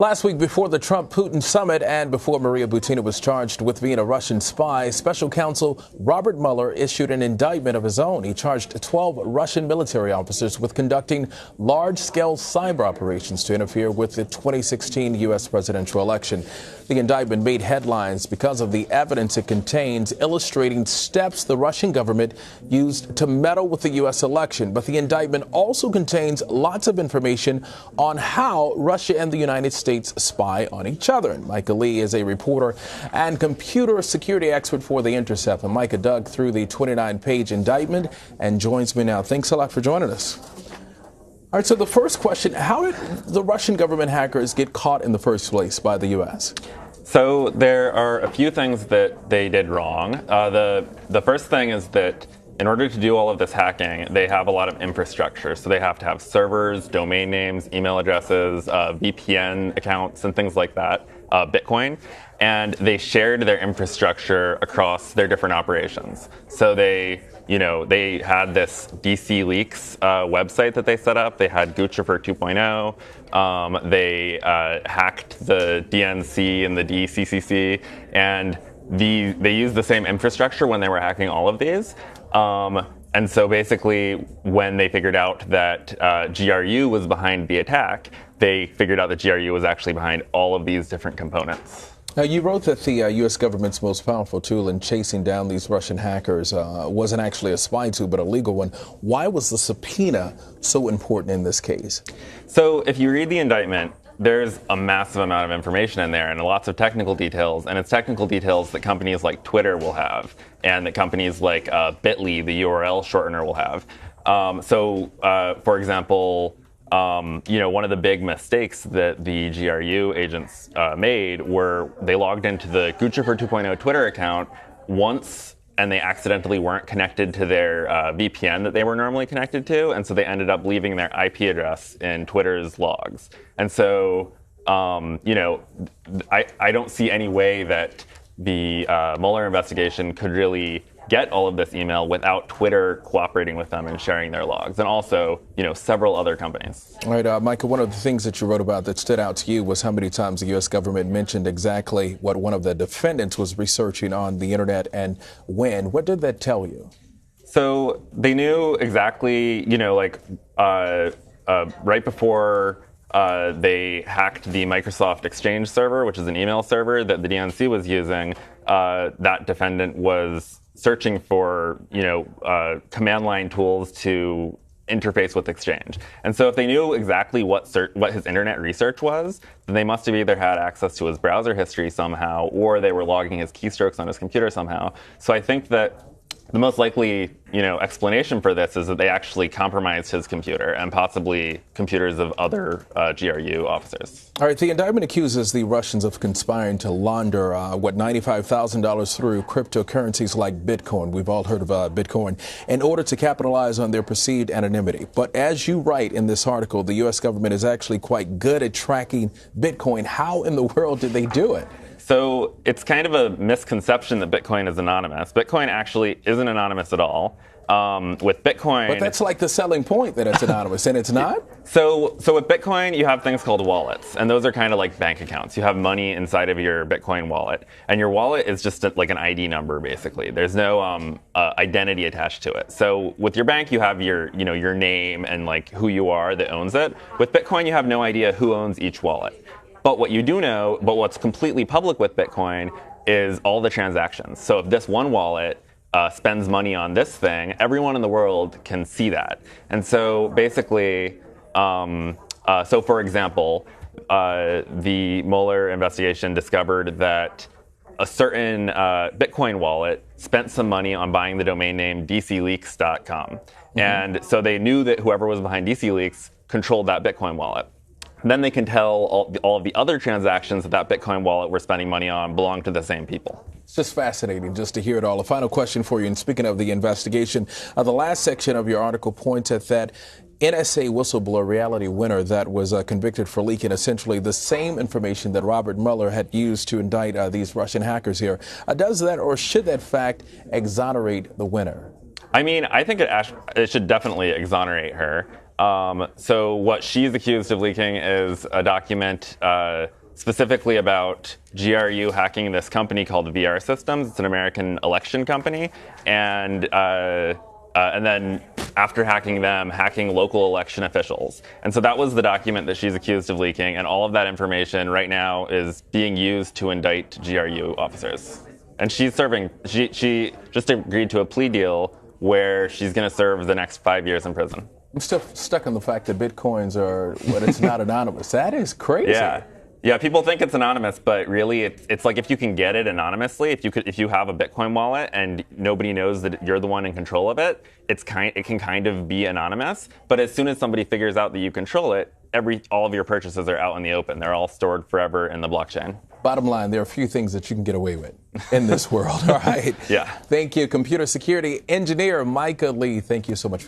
Last week, before the Trump-Putin summit and before Maria Butina was charged with being a Russian spy, special counsel Robert Mueller issued an indictment of his own. He charged 12 Russian military officers with conducting large-scale cyber operations to interfere with the 2016 U.S. presidential election. The indictment made headlines because of the evidence it contains, illustrating steps the Russian government used to meddle with the U.S. election. But the indictment also contains lots of information on how Russia and the United States spy on each other. And Micah Lee is a reporter and computer security expert for the Intercept. And Micah dug through the 29-page indictment and joins me now. Thanks a lot for joining us. All right, so the first question, how did the Russian government hackers get caught in the first place by the U.S.? So there are a few things that they did wrong. The first thing is that in order to do all of this hacking, they have a lot of infrastructure. So they have to have servers, domain names, email addresses, VPN accounts, and things like that, Bitcoin. And they shared their infrastructure across their different operations. So they had this DC Leaks website that they set up. They had Guccifer 2.0. They hacked the DNC and the DCCC, and they used the same infrastructure when they were hacking all of these. And so basically, when they figured out that GRU was behind the attack, they figured out that GRU was actually behind all of these different components. Now, you wrote that the U.S. government's most powerful tool in chasing down these Russian hackers wasn't actually a spy tool, but a legal one. Why was the subpoena so important in this case? So if you read the indictment, there's a massive amount of information in there and lots of technical details, and it's technical details that companies like Twitter will have and that companies like Bitly, the URL shortener, will have. For example, one of the big mistakes that the GRU agents made were they logged into the Guccifer 2.0 Twitter account once, and they accidentally weren't connected to their VPN that they were normally connected to, and so they ended up leaving their IP address in Twitter's logs. And so, I don't see any way that the Mueller investigation could really get all of this email without Twitter cooperating with them and sharing their logs, and also, several other companies. All right, Micah, one of the things that you wrote about that stood out to you was how many times the U.S. government mentioned exactly what one of the defendants was researching on the internet and when. What did that tell you? So they knew exactly, right before they hacked the Microsoft Exchange server, which is an email server that the DNC was using, that defendant was searching for, command line tools to interface with Exchange. And so if they knew exactly what his internet research was, then they must have either had access to his browser history somehow, or they were logging his keystrokes on his computer somehow. So I think that the most likely, explanation for this is that they actually compromised his computer and possibly computers of other GRU officers. All right, the indictment accuses the Russians of conspiring to launder, $95,000 through cryptocurrencies like Bitcoin. We've all heard of Bitcoin, in order to capitalize on their perceived anonymity. But as you write in this article, the U.S. government is actually quite good at tracking Bitcoin. How in the world did they do it? So it's kind of a misconception that Bitcoin is anonymous. Bitcoin actually isn't anonymous at all. With Bitcoin... But that's like the selling point, that it's anonymous, and it's not? So with Bitcoin, you have things called wallets, and those are kind of like bank accounts. You have money inside of your Bitcoin wallet, and your wallet is just like an ID number, basically. There's no identity attached to it. So with your bank, you have your name and like who you are that owns it. With Bitcoin, you have no idea who owns each wallet. But what you do know, but what's completely public with Bitcoin, is all the transactions. So if this one wallet spends money on this thing, everyone in the world can see that. And so basically, for example, the Mueller investigation discovered that a certain Bitcoin wallet spent some money on buying the domain name dcleaks.com. Mm-hmm. And so they knew that whoever was behind DC Leaks controlled that Bitcoin wallet. Then they can tell all of the other transactions that Bitcoin wallet we're spending money on belong to the same people. It's just fascinating just to hear it all. A final question for you, and speaking of the investigation, the last section of your article points at that NSA whistleblower reality winner that was convicted for leaking essentially the same information that Robert Mueller had used to indict these Russian hackers here. Does that, or should that fact exonerate the winner? I mean, I think it should definitely exonerate her. So what she's accused of leaking is a document specifically about GRU hacking this company called VR Systems. It's an American election company, and then after hacking them, hacking local election officials. And so that was the document that she's accused of leaking, and all of that information right now is being used to indict GRU officers. And she's serving, she just agreed to a plea deal where she's going to serve the next 5 years in prison. I'm still stuck on the fact that Bitcoins are, it's not anonymous. That is crazy. Yeah, people think it's anonymous, but really it's like if you can get it anonymously, if you have a Bitcoin wallet and nobody knows that you're the one in control of it, it can kind of be anonymous. But as soon as somebody figures out that you control it, all of your purchases are out in the open. They're all stored forever in the blockchain. Bottom line, there are a few things that you can get away with in this world. All right. Yeah. Thank you, computer security engineer Micah Lee. Thank you so much for